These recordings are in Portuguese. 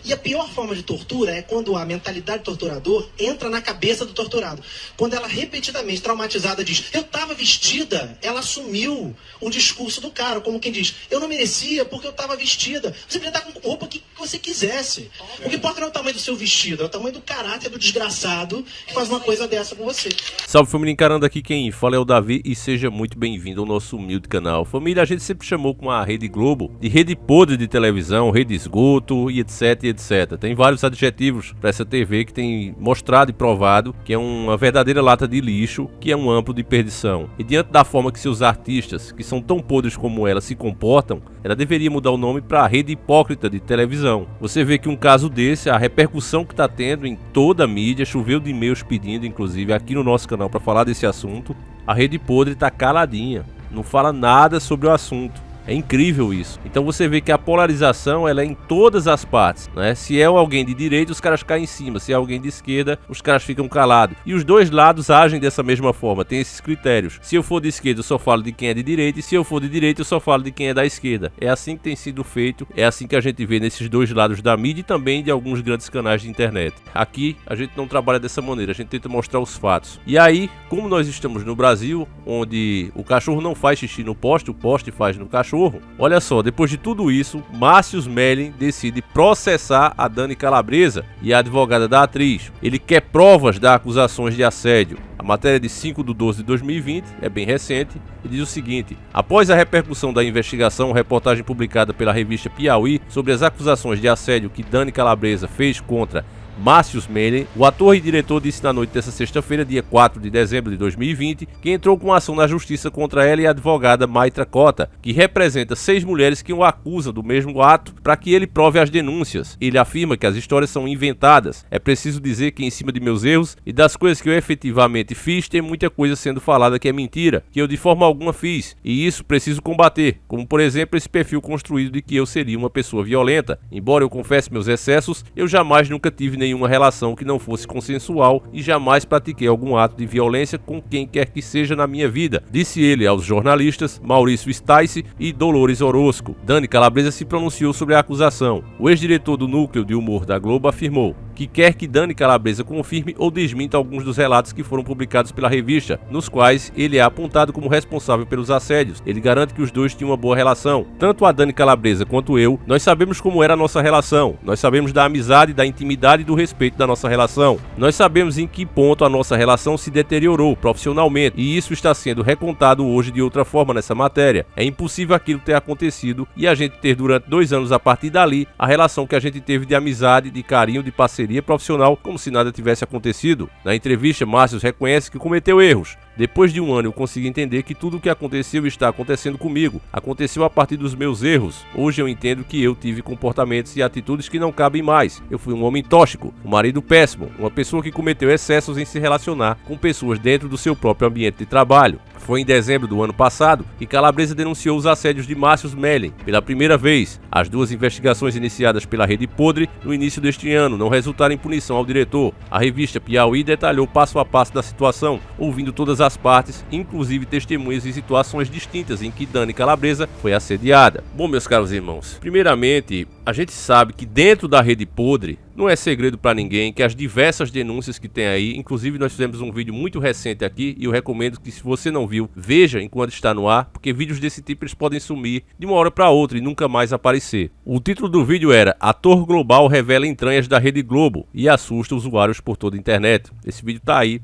E a pior forma de tortura é quando a mentalidade do torturador entra na cabeça do torturado. Quando ela repetidamente, traumatizada, diz, eu estava vestida, ela assumiu o discurso do cara, como quem diz, eu não merecia porque eu estava vestida. Você podia estar com roupa que você quisesse. O que importa não é o tamanho do seu vestido, é o tamanho do caráter do desgraçado que faz uma coisa dessa com você. Salve família, encarando aqui quem fala é o Davi e seja muito bem-vindo ao nosso humilde canal. Família, a gente sempre chamou com a Rede Globo de rede podre de televisão, rede esgoto e etc, etc. Tem vários adjetivos para essa TV que tem mostrado e provado que é uma verdadeira lata de lixo, que é um amplo de perdição. E diante da forma que seus artistas, que são tão podres como ela, se comportam, ela deveria mudar o nome para Rede Hipócrita de Televisão. Você vê que um caso desse, a repercussão que está tendo em toda a mídia, choveu de e-mails pedindo, inclusive aqui no nosso canal, para falar desse assunto. A Rede Podre está caladinha, não fala nada sobre o assunto. É incrível isso. Então você vê que a polarização ela é em todas as partes, né? Se é alguém de direita, os caras caem em cima. Se é alguém de esquerda, os caras ficam calados. E os dois lados agem dessa mesma forma, tem esses critérios. Se eu for de esquerda, eu só falo de quem é de direita. E se eu for de direita, eu só falo de quem é da esquerda. É assim que tem sido feito. É assim que a gente vê nesses dois lados da mídia e também de alguns grandes canais de internet. Aqui, a gente não trabalha dessa maneira. A gente tenta mostrar os fatos. E aí, como nós estamos no Brasil, onde o cachorro não faz xixi no poste, o poste faz no cachorro. Olha só, depois de tudo isso, Márcio Smelling decide processar a Dani Calabresa e a advogada da atriz. Ele quer provas das acusações de assédio. A matéria de 5/12/2020 é bem recente e diz o seguinte: após a repercussão da investigação, reportagem publicada pela revista Piauí sobre as acusações de assédio que Dani Calabresa fez contra Márcio Smelling, o ator e diretor disse na noite dessa sexta-feira, dia 4 de dezembro de 2020, que entrou com ação na justiça contra ela e a advogada Maitra Cota, que representa 6 mulheres que o acusam do mesmo ato, para que ele prove as denúncias. Ele afirma que as histórias são inventadas. É preciso dizer que em cima de meus erros e das coisas que eu efetivamente fiz, tem muita coisa sendo falada que é mentira, que eu de forma alguma fiz, e isso preciso combater, como por exemplo esse perfil construído de que eu seria uma pessoa violenta. Embora eu confesse meus excessos, eu jamais nunca tive nenhuma relação que não fosse consensual e jamais pratiquei algum ato de violência com quem quer que seja na minha vida, disse ele aos jornalistas Maurício Stice e Dolores Orozco. Dani Calabresa se pronunciou sobre a acusação. O ex-diretor do Núcleo de Humor da Globo afirmou que quer que Dani Calabresa confirme ou desminta alguns dos relatos que foram publicados pela revista, nos quais ele é apontado como responsável pelos assédios. Ele garante que os dois tinham uma boa relação. Tanto a Dani Calabresa quanto eu, nós sabemos como era a nossa relação. Nós sabemos da amizade, da intimidade e do respeito da nossa relação. Nós sabemos em que ponto a nossa relação se deteriorou profissionalmente, e isso está sendo recontado hoje de outra forma nessa matéria. É impossível aquilo ter acontecido e a gente ter durante 2 anos a partir dali a relação que a gente teve de amizade, de carinho, de parceria profissional, como se nada tivesse acontecido. Na entrevista, Márcio reconhece que cometeu erros. Depois de 1 ano eu consegui entender que tudo o que aconteceu e está acontecendo comigo aconteceu a partir dos meus erros. Hoje eu entendo que eu tive comportamentos e atitudes que não cabem mais. Eu fui um homem tóxico, um marido péssimo, uma pessoa que cometeu excessos em se relacionar com pessoas dentro do seu próprio ambiente de trabalho. Foi em dezembro do ano passado que Calabresa denunciou os assédios de Márcio Smelling pela primeira vez. As 2 investigações iniciadas pela Rede Podre no início deste ano não resultaram em punição ao diretor. A revista Piauí detalhou passo a passo da situação, ouvindo todas as partes, inclusive testemunhas em situações distintas em que Dani Calabresa foi assediada. Bom, meus caros irmãos, primeiramente, a gente sabe que dentro da Rede Podre não é segredo para ninguém que as diversas denúncias que tem aí, inclusive nós fizemos um vídeo muito recente aqui e eu recomendo que, se você não viu, veja enquanto está no ar, porque vídeos desse tipo eles podem sumir de uma hora para outra e nunca mais aparecer. O título do vídeo era Ator Global revela entranhas da Rede Globo e assusta usuários por toda a internet. Esse vídeo tá aí.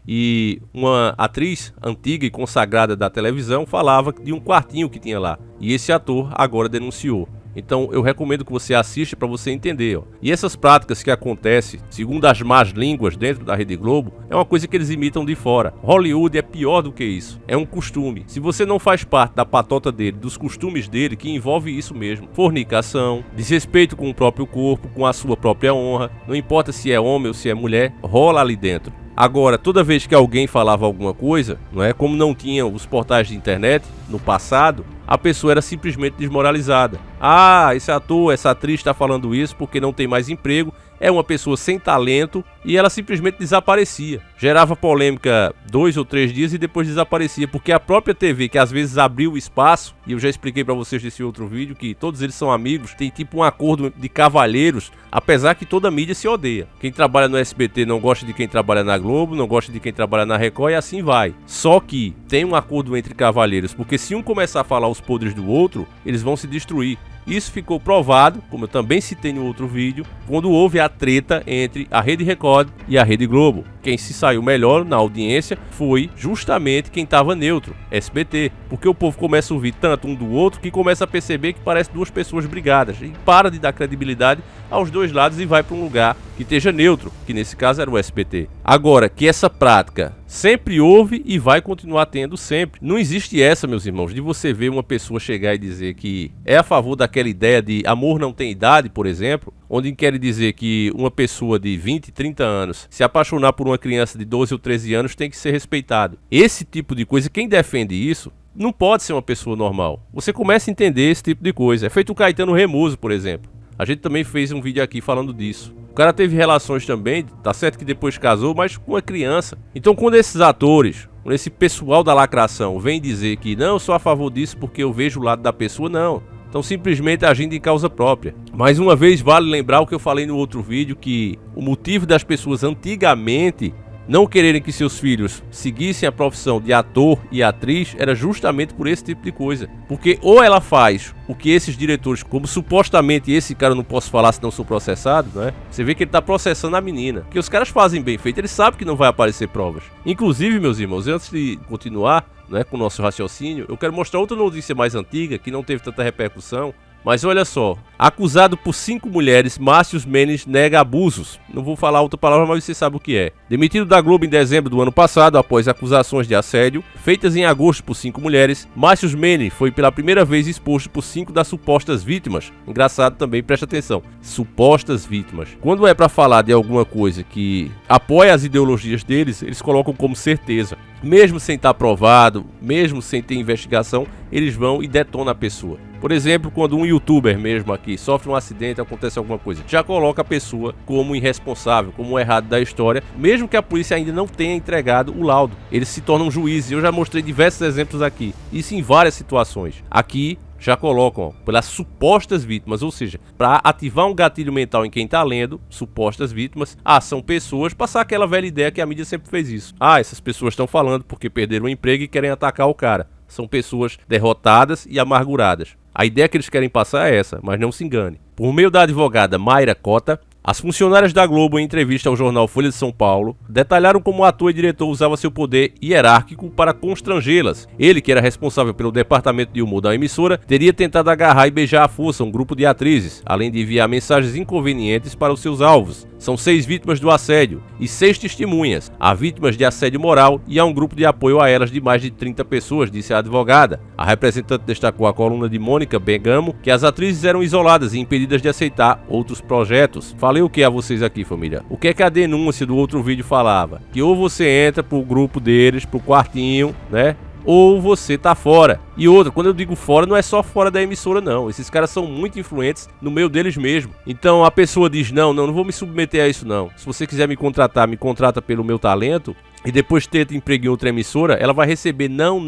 E uma atriz antiga e consagrada da televisão falava de um quartinho que tinha lá. E esse ator agora denunciou. Então eu recomendo que você assista para você entender. E essas práticas que acontecem, segundo as más línguas dentro da Rede Globo, é uma coisa que eles imitam de fora. Hollywood é pior do que isso. É um costume. Se você não faz parte da patota dele, dos costumes dele, que envolve isso mesmo. Fornicação, desrespeito com o próprio corpo, com a sua própria honra. Não importa se é homem ou se é mulher, rola ali dentro. Agora, toda vez que alguém falava alguma coisa, não é, como não tinha os portais de internet no passado, a pessoa era simplesmente desmoralizada. Ah, esse ator, essa atriz está falando isso porque não tem mais emprego, é uma pessoa sem talento, e ela simplesmente desaparecia. Gerava polêmica 2 ou 3 dias e depois desaparecia, porque a própria TV, que às vezes abriu o espaço, e eu já expliquei para vocês nesse outro vídeo que todos eles são amigos, tem tipo um acordo de cavalheiros, apesar que toda a mídia se odeia. Quem trabalha no SBT não gosta de quem trabalha na Globo, não gosta de quem trabalha na Record, e assim vai. Só que tem um acordo entre cavalheiros, porque se um começar a falar os podres do outro, eles vão se destruir. Isso ficou provado, como eu também citei no outro vídeo, quando houve a treta entre a Rede Record e a Rede Globo. Quem se saiu melhor na audiência foi justamente quem estava neutro, SBT. Porque o povo começa a ouvir tanto um do outro que começa a perceber que parece duas pessoas brigadas. E para de dar credibilidade aos dois lados e vai para um lugar que esteja neutro, que nesse caso era o SBT. Agora, que essa prática sempre houve e vai continuar tendo sempre. Não existe essa, meus irmãos, de você ver uma pessoa chegar e dizer que é a favor daquela ideia de amor não tem idade, por exemplo, onde quer dizer que uma pessoa de 20, 30 anos se apaixonar por uma criança de 12 ou 13 anos tem que ser respeitado. Esse tipo de coisa, quem defende isso, não pode ser uma pessoa normal. Você começa a entender esse tipo de coisa. É feito o Caetano Remoso, por exemplo. A gente também fez um vídeo aqui falando disso. O cara teve relações também, tá certo que depois casou, mas com uma criança. Então quando esses atores, quando esse pessoal da lacração vem dizer que não, eu sou a favor disso porque eu vejo o lado da pessoa, não. Estão simplesmente agindo em causa própria. Mais uma vez vale lembrar o que eu falei no outro vídeo, que o motivo das pessoas antigamente não quererem que seus filhos seguissem a profissão de ator e atriz era justamente por esse tipo de coisa. Porque ou ela faz o que esses diretores, como supostamente esse cara, não posso falar se não sou processado, né? Você vê que ele está processando a menina. Que os caras fazem bem feito, eles sabem que não vai aparecer provas. Inclusive, meus irmãos, antes de continuar, né, com o nosso raciocínio, eu quero mostrar outra notícia mais antiga, que não teve tanta repercussão. Mas olha só, acusado por 5 mulheres, Márcio Menes nega abusos. Não vou falar outra palavra, mas você sabe o que é. Demitido da Globo em dezembro do ano passado, após acusações de assédio, feitas em agosto por 5 mulheres, Márcio Menes foi pela primeira vez exposto por 5 das supostas vítimas. Engraçado também, presta atenção, supostas vítimas. Quando é pra falar de alguma coisa que apoia as ideologias deles, eles colocam como certeza. Mesmo sem estar provado, mesmo sem ter investigação, eles vão e detonam a pessoa. Por exemplo, quando um youtuber mesmo aqui sofre um acidente, acontece alguma coisa, já coloca a pessoa como irresponsável, como o errado da história, mesmo que a polícia ainda não tenha entregado o laudo. Eles se tornam juízes, eu já mostrei diversos exemplos aqui, isso em várias situações. Aqui já colocam pelas supostas vítimas, ou seja, para ativar um gatilho mental em quem está lendo, supostas vítimas, são pessoas, passar aquela velha ideia que a mídia sempre fez isso. Essas pessoas estão falando porque perderam o emprego e querem atacar o cara. São pessoas derrotadas e amarguradas. A ideia que eles querem passar é essa, mas não se engane. Por meio da advogada Mayra Cota, as funcionárias da Globo, em entrevista ao jornal Folha de São Paulo, detalharam como o ator e diretor usava seu poder hierárquico para constrangê-las. Ele, que era responsável pelo departamento de humor da emissora, teria tentado agarrar e beijar à força um grupo de atrizes, além de enviar mensagens inconvenientes para os seus alvos. São 6 vítimas do assédio e 6 testemunhas. Há vítimas de assédio moral e há um grupo de apoio a elas de mais de 30 pessoas, disse a advogada. A representante destacou à coluna de Mônica Bergamo que as atrizes eram isoladas e impedidas de aceitar outros projetos. Falei o que a vocês aqui, família? O que é que a denúncia do outro vídeo falava? Que ou você entra pro grupo deles, pro quartinho, né? Ou você tá fora. E outra, quando eu digo fora, não é só fora da emissora, não. Esses caras são muito influentes no meio deles mesmo. Então a pessoa diz, não vou me submeter a isso não. Se você quiser me contratar, me contrata pelo meu talento. E depois tenta emprego em outra emissora, ela vai receber não,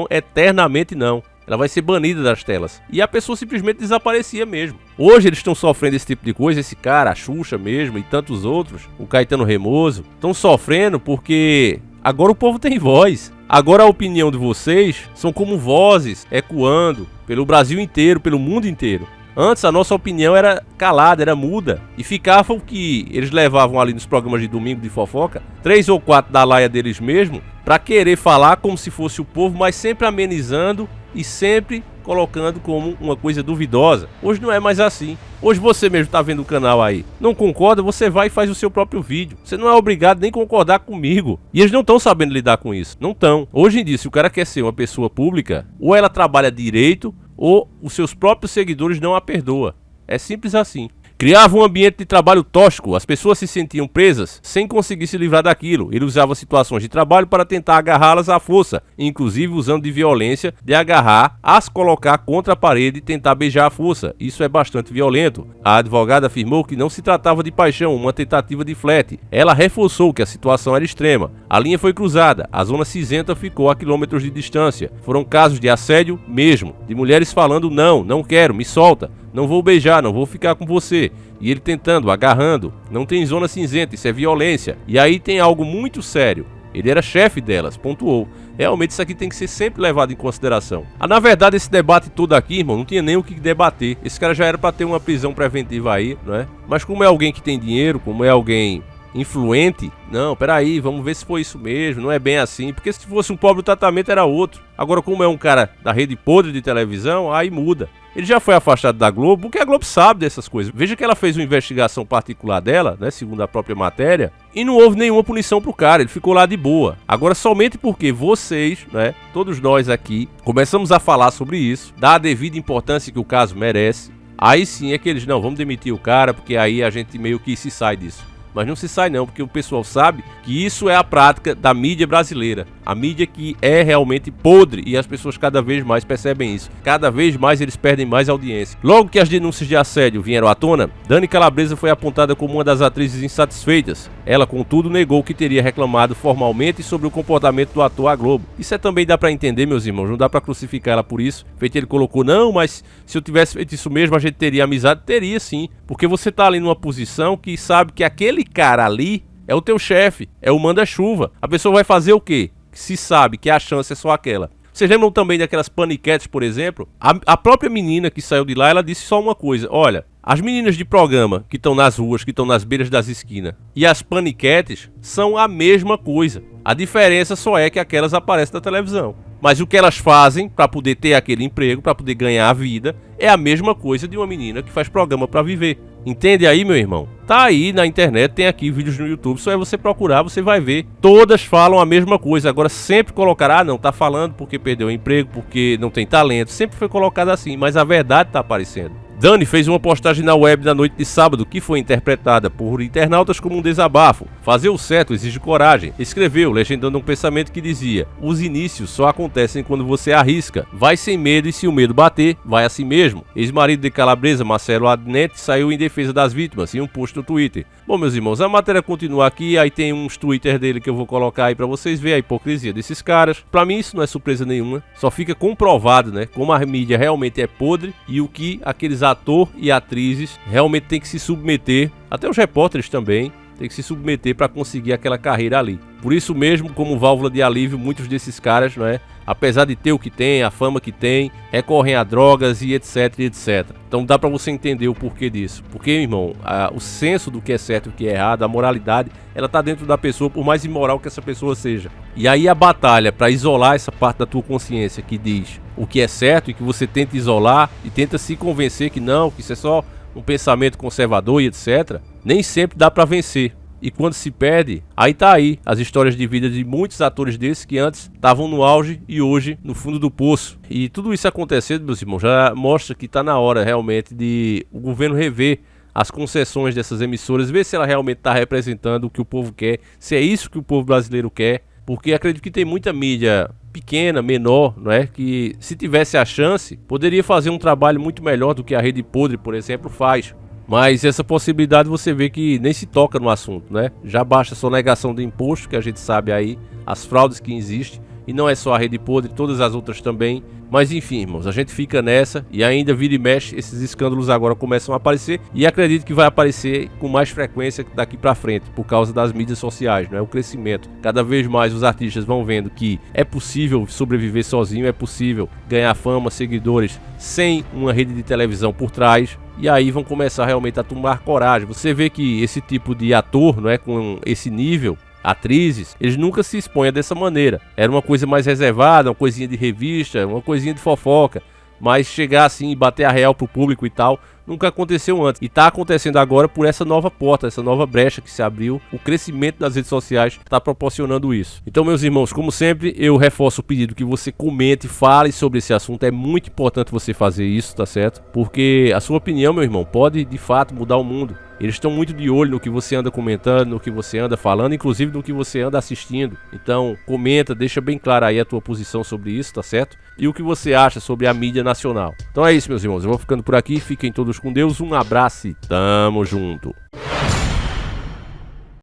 eternamente não. Ela vai ser banida das telas. E a pessoa simplesmente desaparecia mesmo. Hoje eles estão sofrendo esse tipo de coisa. Esse cara, a Xuxa mesmo e tantos outros, o Caetano Remoso, estão sofrendo porque agora o povo tem voz. Agora a opinião de vocês são como vozes ecoando pelo Brasil inteiro, pelo mundo inteiro. Antes a nossa opinião era calada, era muda. E ficava o que eles levavam ali nos programas de domingo de fofoca, 3 ou 4 da laia deles mesmo, para querer falar como se fosse o povo, mas sempre amenizando e sempre colocando como uma coisa duvidosa. Hoje não é mais assim. Hoje você mesmo está vendo o canal aí. Não concorda? Você vai e faz o seu próprio vídeo. Você não é obrigado nem a concordar comigo. E eles não estão sabendo lidar com isso. Não estão. Hoje em dia, se o cara quer ser uma pessoa pública, ou ela trabalha direito, ou os seus próprios seguidores não a perdoa. É simples assim. Criava um ambiente de trabalho tóxico, as pessoas se sentiam presas sem conseguir se livrar daquilo. Ele usava situações de trabalho para tentar agarrá-las à força, inclusive usando de violência, de agarrar, as colocar contra a parede e tentar beijar à força. Isso é bastante violento. A advogada afirmou que não se tratava de paixão, uma tentativa de flerte. Ela reforçou que a situação era extrema. A linha foi cruzada, a zona cinzenta ficou a quilômetros de distância. Foram casos de assédio mesmo, de mulheres falando não quero, me solta. Não vou beijar, não vou ficar com você. E ele tentando, agarrando. Não tem zona cinzenta, isso é violência. E aí tem algo muito sério. Ele era chefe delas, pontuou. Realmente isso aqui tem que ser sempre levado em consideração. Na verdade, esse debate todo aqui, irmão, não tinha nem o que debater. Esse cara já era pra ter uma prisão preventiva aí, não é? Mas como é alguém que tem dinheiro, como é alguém influente, não, peraí, vamos ver se foi isso mesmo, não é bem assim, porque se fosse um pobre o tratamento era outro. Agora, como é um cara da rede podre de televisão, aí muda. Ele já foi afastado da Globo, porque a Globo sabe dessas coisas. Veja que ela fez uma investigação particular dela, né, segundo a própria matéria, e não houve nenhuma punição pro cara, ele ficou lá de boa. Agora, somente porque vocês, né, todos nós aqui, começamos a falar sobre isso, dar a devida importância que o caso merece, aí sim é que eles, não, vamos demitir o cara, porque aí a gente meio que se sai disso. Mas não se sai não, porque o pessoal sabe que isso é a prática da mídia brasileira. A mídia que é realmente podre e as pessoas cada vez mais percebem isso. Cada vez mais eles perdem mais audiência. Logo que as denúncias de assédio vieram à tona, Dani Calabresa foi apontada como uma das atrizes insatisfeitas. Ela, contudo, negou que teria reclamado formalmente sobre o comportamento do ator à Globo. Isso também dá pra entender, meus irmãos, não dá pra crucificar ela por isso. Feito ele colocou, não, mas se eu tivesse feito isso mesmo, a gente teria amizade? Teria sim, porque você tá ali numa posição que sabe que aquele cara ali é o teu chefe, é o manda-chuva. A pessoa vai fazer o quê? Se sabe que a chance é só aquela. Vocês lembram também daquelas paniquetes, por exemplo? A própria menina que saiu de lá, ela disse só uma coisa. Olha, as meninas de programa que estão nas ruas, que estão nas beiras das esquinas, e as paniquetes são a mesma coisa. A diferença só é que aquelas aparecem na televisão. Mas o que elas fazem para poder ter aquele emprego, para poder ganhar a vida, é a mesma coisa de uma menina que faz programa para viver. Entende aí, meu irmão? Tá aí na internet, tem aqui vídeos no YouTube, só é você procurar, você vai ver. Todas falam a mesma coisa. Agora sempre colocar, não, tá falando porque perdeu o emprego, porque não tem talento. Sempre foi colocado assim, mas a verdade tá aparecendo. Dani fez uma postagem na web na noite de sábado que foi interpretada por internautas como um desabafo. Fazer o certo exige coragem. Escreveu, legendando um pensamento que dizia: os inícios só acontecem quando você arrisca. Vai sem medo e se o medo bater, vai assim mesmo. Ex-marido de Calabresa, Marcelo Adnet, saiu em defesa das vítimas em um post no Twitter. Bom, meus irmãos, a matéria continua aqui, aí tem uns Twitter dele que eu vou colocar aí pra vocês verem a hipocrisia desses caras. Pra mim isso não é surpresa nenhuma, só fica comprovado, né, como a mídia realmente é podre e o que aqueles atores e atrizes realmente tem que se submeter, até os repórteres também, tem que se submeter para conseguir aquela carreira ali. Por isso mesmo, como válvula de alívio, muitos desses caras, não é, apesar de ter o que tem, a fama que tem, recorrem a drogas e etc, etc. Então dá para você entender o porquê disso. Porque, irmão, o senso do que é certo e o que é errado, a moralidade, ela tá dentro da pessoa, por mais imoral que essa pessoa seja. E aí a batalha para isolar essa parte da tua consciência que diz o que é certo e que você tenta isolar e tenta se convencer que não, que isso é só um pensamento conservador e etc, nem sempre dá para vencer. E quando se perde, aí tá aí as histórias de vida de muitos atores desses que antes estavam no auge e hoje no fundo do poço. E tudo isso acontecendo, meus irmãos, já mostra que tá na hora realmente de o governo rever as concessões dessas emissoras, ver se ela realmente está representando o que o povo quer, se é isso que o povo brasileiro quer, porque acredito que tem muita mídia pequena, menor, não é? Que se tivesse a chance, poderia fazer um trabalho muito melhor do que a Rede Podre, por exemplo, faz. Mas essa possibilidade você vê que nem se toca no assunto, né? Já basta a sonegação de imposto, que a gente sabe aí, as fraudes que existem, e não é só a Rede Podre, todas as outras também. Mas enfim, irmãos, a gente fica nessa e ainda vira e mexe, esses escândalos agora começam a aparecer e acredito que vai aparecer com mais frequência daqui pra frente, por causa das mídias sociais, não é? O crescimento. Cada vez mais os artistas vão vendo que é possível sobreviver sozinho, é possível ganhar fama, seguidores, sem uma rede de televisão por trás. E aí vão começar realmente a tomar coragem. Você vê que esse tipo de ator, não é, com esse nível, atrizes, eles nunca se expõem dessa maneira. Era uma coisa mais reservada, uma coisinha de revista, uma coisinha de fofoca. mas chegar assim e bater a real pro público e tal, nunca aconteceu antes. E tá acontecendo agora por essa nova porta, essa nova brecha que se abriu. O crescimento das redes sociais tá proporcionando isso. Então, meus irmãos, como sempre, eu reforço o pedido que você comente, fale sobre esse assunto. É muito importante você fazer isso, tá certo? Porque a sua opinião, meu irmão, pode de fato mudar o mundo. Eles estão muito de olho no que você anda comentando, no que você anda falando, inclusive no que você anda assistindo. Então, comenta, deixa bem clara aí a tua posição sobre isso, tá certo? E o que você acha sobre a mídia nacional. Então é isso, meus irmãos. Eu vou ficando por aqui. Fiquem todos com Deus. Um abraço e tamo junto.